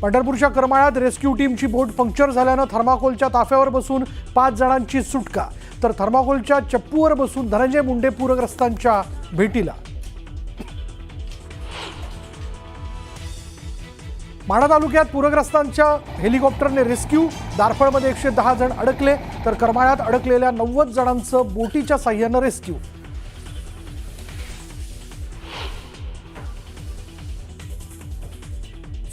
पंढरपूरच्या करमाळ्यात रेस्क्यू टीमची बोट पंक्चर झाल्यानं थर्माकोलच्या ताफ्यावर बसून 5 जणांची सुटका, तर थर्माकोलच्या चप्पूवर बसून धनंजय मुंडे पूरग्रस्तांच्या भेटीला। माढा तालुक्यात पूरग्रस्तांच्या हेलिकॉप्टरने रेस्क्यू, दारफळमध्ये 110 जण अडकले, तर करमाळ्यात अडकलेल्या 90 जणांचं बोटीच्या साह्यानं रेस्क्यू।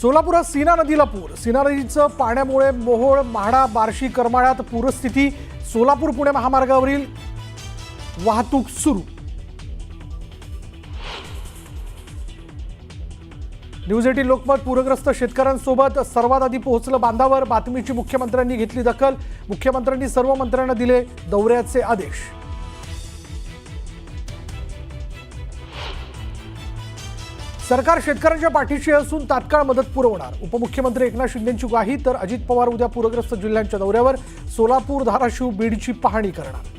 सोलापुरात सीना नदीला पूर, सीना नदीचं पाण्यामुळे मोहोळ, माढा, बार्शी, करमाळ्यात पूरस्थिती, सोलापूर पुणे महामार्गावरील वाहतूक सुरू। न्यूज 18 लोकमत पूरग्रस्त शेतकऱ्यांसोबत सर्वात आधी पोहोचलं बांधावर, बातमीची मुख्यमंत्र्यांनी घेतली दखल, मुख्यमंत्र्यांनी सर्व मंत्र्यांना दिले दौऱ्याचे आदेश। सरकार शेतकऱ्यांच्या पाठीशी असून तात्काळ मदत पुरवणार, उपमुख्यमंत्री एकनाथ शिंदेंची ग्वाही, तर अजित पवार उद्या पूरग्रस्त जिल्ह्यांच्या दौऱ्यावर, सोलापूर, धाराशिव, बीडची पाहणी करणार।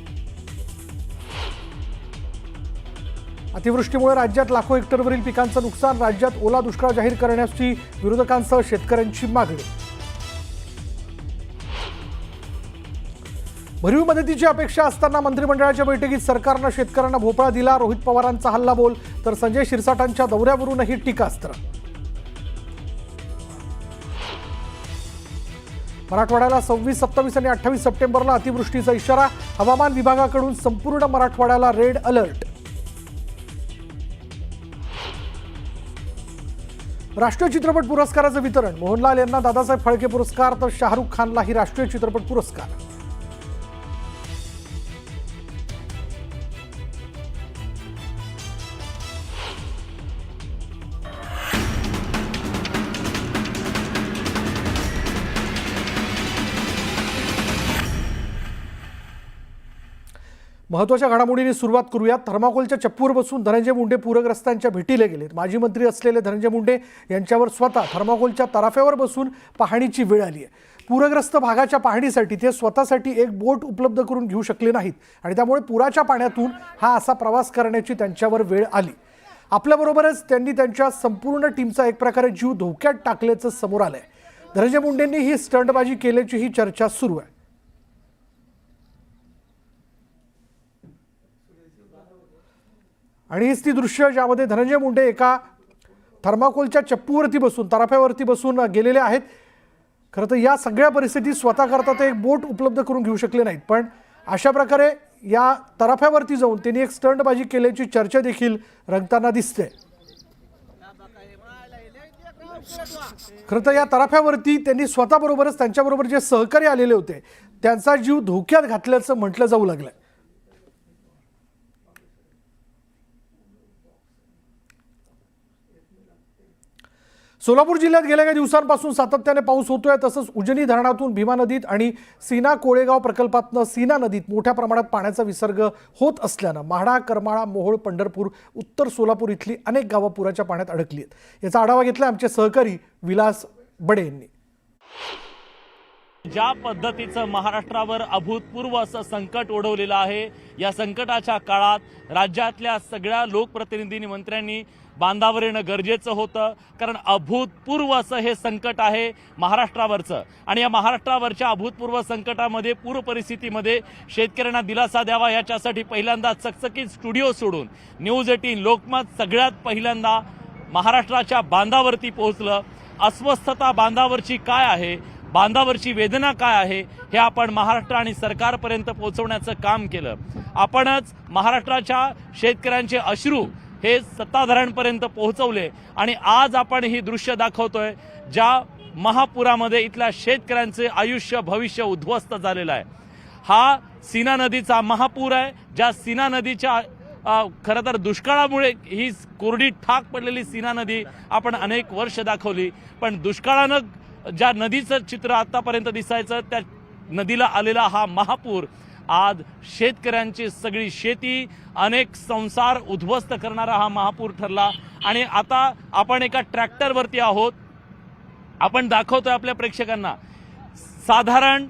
अतिवृष्टीमुळे राज्यात लाखो हेक्टरवरील पिकांचं नुकसान, राज्यात ओला दुष्काळ जाहीर करण्याची विरोधकांसह शेतकऱ्यांची मागणी। भरीव मदतीची अपेक्षा असताना मंत्रिमंडळाच्या बैठकीत सरकारनं शेतकऱ्यांना भोपळा दिला, रोहित पवारांचा हल्लाबोल, तर संजय शिरसाटांच्या दौऱ्यावरूनही टीकास्त्र। मराठवाड्याला 26, 27 आणि 28 सप्टेंबरला अतिवृष्टीचा इशारा, हवामान विभागाकडून संपूर्ण मराठवाड्याला रेड अलर्ट। राष्ट्रीय चित्रपट पुरस्काराचं वितरण, मोहनलाल यांना दादासाहेब फाळके पुरस्कार, तर शाहरुख खानलाही राष्ट्रीय चित्रपट पुरस्कार। महत्त्वाच्या घडामोडींनी सुरुवात करूयात। थर्माकोलच्या चप्पूवर बसून धनंजय मुंडे पूरग्रस्तांच्या भेटीला गेलेत। माजी मंत्री असलेले धनंजय मुंडे यांच्यावर स्वतः थर्माकोलच्या तराफ्यावर बसून पाहणीची वेळ आली आहे। पूरग्रस्त भागाच्या पाहणीसाठी ते स्वतःसाठी एक बोट उपलब्ध करून घेऊ शकले नाहीत आणि त्यामुळे पुराच्या पाण्यातून हा असा प्रवास करण्याची त्यांच्यावर वेळ आली। आपल्याबरोबरच त्यांनी त्यांच्या संपूर्ण टीमचा एक प्रकारे जीव धोक्यात टाकल्याचं समोर आलंय। धनंजय मुंडेंनी ही स्टंटबाजी केल्याची ही चर्चा सुरू आहे। आणि हीच ती दृश्य ज्यामध्ये धनंजय मुंडे एका थर्माकोलच्या चप्पूवरती बसून, तराफ्यावरती बसून गेलेले आहेत। खरं तर या सगळ्या परिस्थितीत स्वतः करता ते एक बोट उपलब्ध करून घेऊ शकले नाहीत, पण अशा प्रकारे या तराफ्यावरती जाऊन त्यांनी एक स्टंटबाजी केल्याची चर्चा देखील रंगताना दिसते। खरं तर या तराफ्यावरती त्यांनी स्वतःबरोबरच त्यांच्याबरोबर जे सहकारी आलेले होते त्यांचा जीव धोक्यात घातल्याचं म्हटलं जाऊ लागलंय। सोलापूर जिल्ह्यात गेल्या काही दिवसांपासून सातत्याने पाऊस होतोय, तसंच उजनी धरणातून भीमा नदीत आणि सीना कोळेगाव प्रकल्पातनं सीना नदीत मोठ्या प्रमाणात पाण्याचा विसर्ग होत असल्यानं माढा, करमाळा, मोहोळ, पंढरपूर, उत्तर सोलापूर इथली अनेक गावं पुराच्या पाण्यात अडकली आहेत। याचा आढावा घेतला आमचे सहकारी विलास बडे यांनी। ज्या पद्धतीचं महाराष्ट्रावर अभूतपूर्व असं संकट ओढवलेलं आहे, या संकटाच्या काळात राज्यातल्या सगळ्या लोकप्रतिनिधींनी, मंत्र्यांनी बांधावर येणं गरजेचं होतं, कारण अभूतपूर्व असं हे संकट आहे महाराष्ट्रावरचं। आणि या महाराष्ट्रावरच्या अभूतपूर्व संकटामध्ये, पूर परिस्थितीमध्ये शेतकऱ्यांना दिलासा द्यावा याच्यासाठी पहिल्यांदा चकचकीत स्टुडिओ सोडून न्यूज 18 लोकमत सगळ्यात पहिल्यांदा महाराष्ट्राच्या बांधावरती पोहोचलं। अस्वस्थता बांधावरची काय आहे, बांधावरची वेदना काय आहे, हे आपण महाराष्ट्र आणि सरकारपर्यंत पोहोचवण्याचं काम केलं। आपणच महाराष्ट्राच्या शेतकऱ्यांचे अश्रू हे सत्ताधाऱ्यांपर्यंत पोहोचवले आणि आज आपण ही दृश्य दाखवतोय ज्या महापुरामध्ये इथल्या शेतकऱ्यांचे आयुष्य, भविष्य उद्ध्वस्त झालेलं आहे। हा सीना नदीचा महापूर आहे, ज्या सीना नदीच्या खरं तर दुष्काळामुळे ही कोरडी ठाक पडलेली सीना नदी आपण अनेक वर्ष दाखवली, पण दुष्काळानं ज्या नदीचं चित्र आतापर्यंत दिसायचं त्या नदीला आलेला हा महापूर आज शेतकऱ्यांची सगळी शेती, अनेक संसार उद्ध्वस्त करणारा हा महापूर ठरला। आणि आता आपण एका ट्रॅक्टरवरती आहोत, आपण दाखवतोय आपल्या प्रेक्षकांना साधारण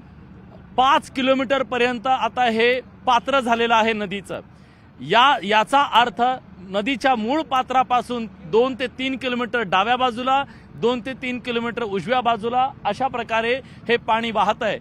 5 किलोमीटर पर्यंत आता हे पात्र झालेलं आहे नदीचं। याचा अर्थ नदीच्या मूळ पात्रापासून 2 ते 3 किलोमीटर डाव्या बाजूला, 2 ते 3 किलोमीटर उजव्या बाजूला अशा प्रकारे हे पाणी वाहत आहे.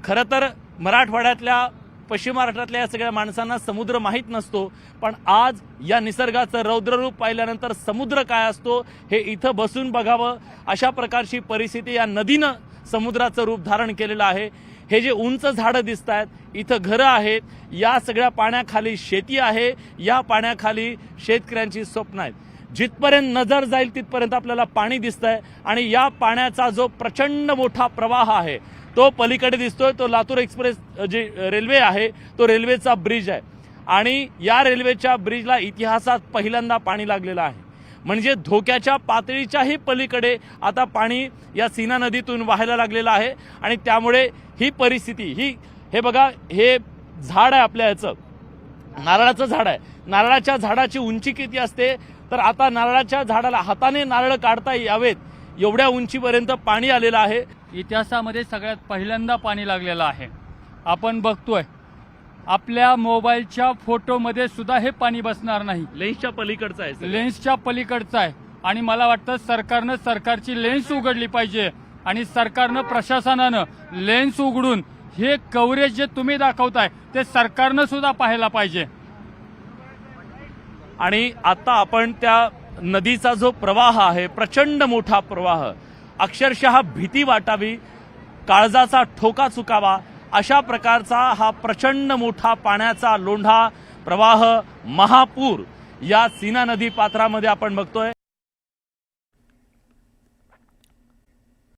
खरं तर मराठवाड्यातल्या पश्चिम महाराष्ट्रातल्या या सगळ्या माणसांना समुद्र माहीत नसतो, पण आज या निसर्गाचं रौद्ररूप पाहिल्यानंतर समुद्र काय असतो हे इथं बसून बघावं अशा प्रकारची परिस्थिती या नदीनं समुद्राचं रूप धारण केलेलं आहे. हे जे उंच झाडं दिसत आहेत, इथं घरं आहेत, या सगळ्या पाण्याखाली शेती आहे, या पाण्याखाली शेतकऱ्यांची स्वप्न आहेत. जिथपर्यंत नजर जाईल तिथपर्यंत आपल्याला पाणी दिसतंय आणि या पाण्याचा जो प्रचंड मोठा प्रवाह आहे तो पलीकडे दिसतोय. तो लातूर एक्सप्रेस जी रेल्वे आहे तो रेल्वेचा ब्रिज आहे आणि या रेल्वेच्या ब्रिजला इतिहासात पहिल्यांदा पाणी लागलेलं आहे. म्हणजे धोक्याच्या पातळीच्याही पलीकडे आता पाणी या सीना नदीतून व्हायला लागलेलं आहे आणि त्यामुळे ही परिस्थिती हे बघा, हे झाड आहे आपल्या याचं नारळाचं झाड आहे. नारळाच्या झाडाची उंची किती असते तर आता नारळाच्या झाडाला हाताने नारळ काढता यावेत एवढ्या उंचीपर्यंत पाणी आलेलं आहे. इतिहासामध्ये सगळ्यात पहिल्यांदा पाणी लागलेलं आहे. आपण बघतोय आपल्या मोबाईलच्या फोटोमध्ये सुद्धा हे पाणी बसणार नाही. लेन्सच्या पलीकडचं आहे, लेन्सच्या पलीकडचं आहे आणि मला वाटतं सरकारनं सरकारची लेन्स उघडली पाहिजे आणि सरकारनं प्रशासनानं लेन्स उघडून हे कव्हरेज जे तुम्ही दाखवताय ते सरकारनं सुद्धा पाहायला पाहिजे. आणि आता आपण त्या नदीचा जो प्रवाह आहे, प्रचंड मोठा प्रवाह, अक्षरशः भीती वाटावी, काळजाचा ठोका चुकावा अशा प्रकारचा हा प्रचंड मोठा पाण्याचा लोंढा प्रवाह महापूर या सीना नदी पात्रामध्ये आपण बघतोय.